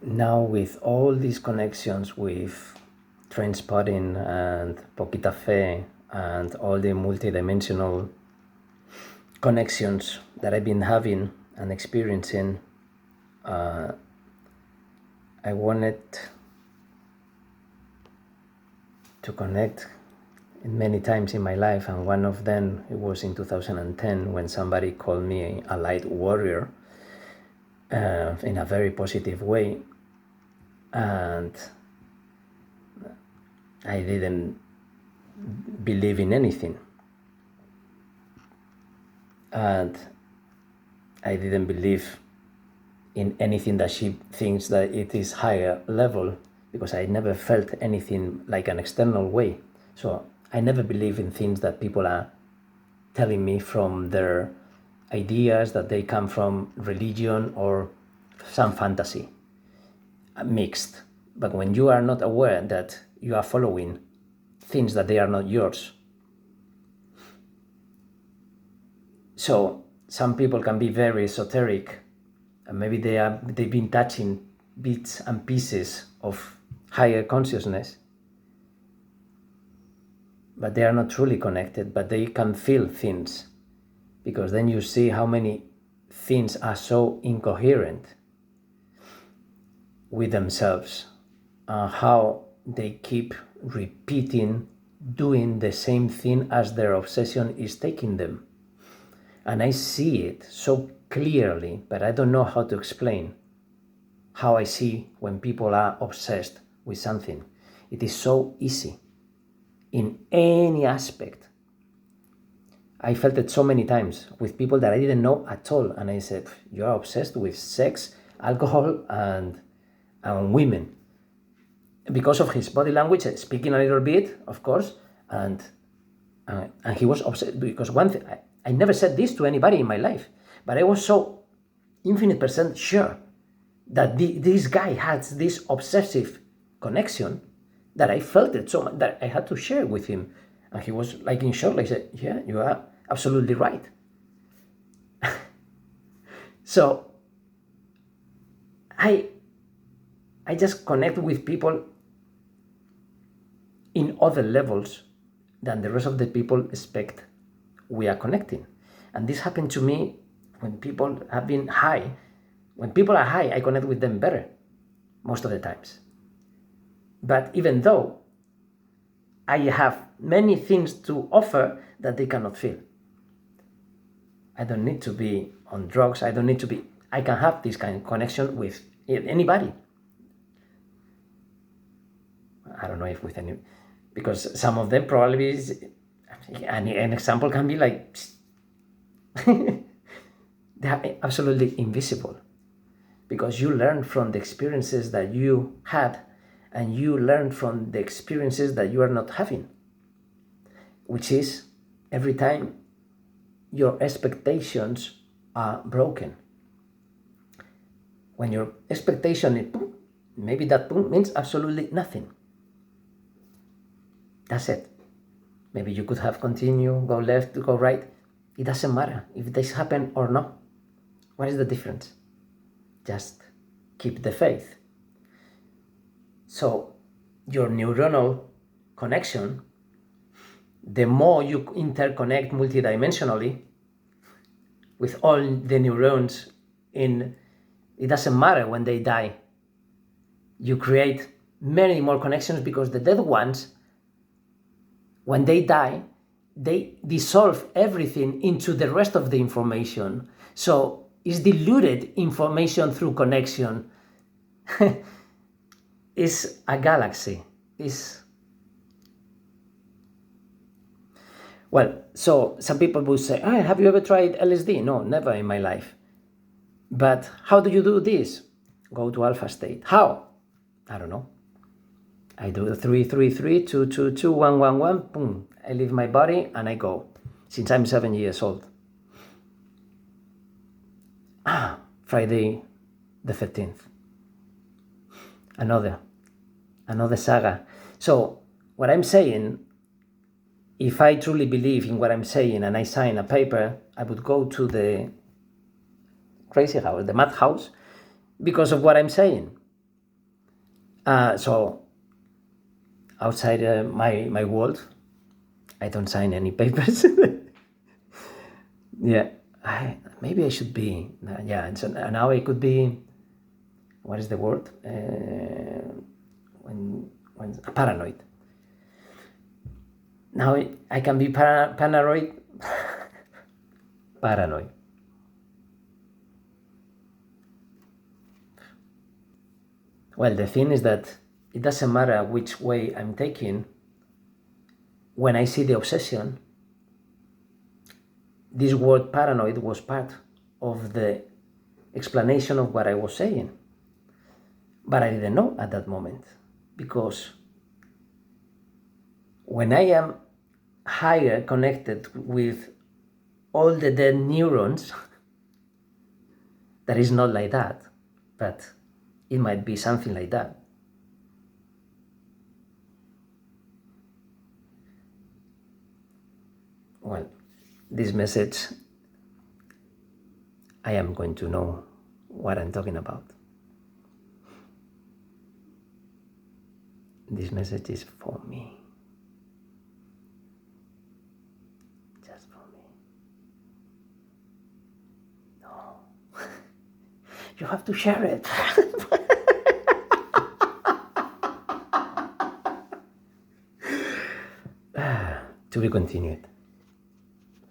Now with all these connections with train spotting and Poquita Fe and all the multidimensional connections that I've been having and experiencing, I wanted to connect many times in my life, and one of them it was in 2010 when somebody called me a light warrior in a very positive way, and I didn't believe in anything, and I didn't believe in anything that she thinks that it is higher level, because I never felt anything like an external way. So I never believe in things that people are telling me from their ideas, that they come from religion or some fantasy, mixed. But when you are not aware that you are following things that they are not yours, so some people can be very esoteric, and maybe they've been touching bits and pieces of higher consciousness, but they are not truly connected, but they can feel things, because then you see how many things are so incoherent with themselves, how they keep repeating, doing the same thing as their obsession is taking them. And I see it so clearly, but I don't know how to explain how I see when people are obsessed with something. It is so easy in any aspect. I felt it so many times with people that I didn't know at all, and I said, you are obsessed with sex, alcohol, and women, because of his body language, speaking a little bit, of course, and he was obsessed. Because one thing, I never said this to anybody in my life, but I was so infinite percent sure that this guy has this obsessive connection that I felt it so much that I had to share with him. And he was like in shock, like I said, yeah, you are absolutely right. So I just connect with people in other levels than the rest of the people expect we are connecting. And this happened to me when people have been high. When people are high, I connect with them better most of the times. But even though I have many things to offer that they cannot feel, I don't need to be on drugs. I can have this kind of connection with anybody. I don't know if with any, because some of them probably is, an example can be like, they are absolutely invisible, because you learn from the experiences that you had, and you learn from the experiences that you are not having, which is every time your expectations are broken. When your expectation is boom, maybe that boom means absolutely nothing. That's it. Maybe you could have continued, go left, go right. It doesn't matter if this happened or not. What is the difference? Just keep the faith. So your neuronal connection, the more you interconnect multidimensionally with all the neurons in, it doesn't matter when they die. You create many more connections, because the dead ones, when they die, they dissolve everything into the rest of the information. So it's diluted information through connection. It's a galaxy. Well, so some people will say, oh, have you ever tried LSD? No, never in my life. But how do you do this? Go to alpha state. How? I don't know. I do 333 222 111. Boom. I leave my body and I go. Since I'm 7 years old. Friday the 13th. Another saga. So what I'm saying, if I truly believe in what I'm saying and I sign a paper, I would go to the crazy house, the madhouse, because of what I'm saying. So outside my world, I don't sign any papers. Yeah, maybe I should be. Yeah, and so now I could be. What is the word? When paranoid. Now I can be paranoid. Paranoid. Well, the thing is that it doesn't matter which way I'm taking. When I see the obsession, this word paranoid was part of the explanation of what I was saying. But I didn't know at that moment, because when I am higher connected with all the dead neurons, that is not like that, but it might be something like that. Well, this message, I am going to know what I'm talking about. This message is for me. Just for me. No. You have to share it. To be continued.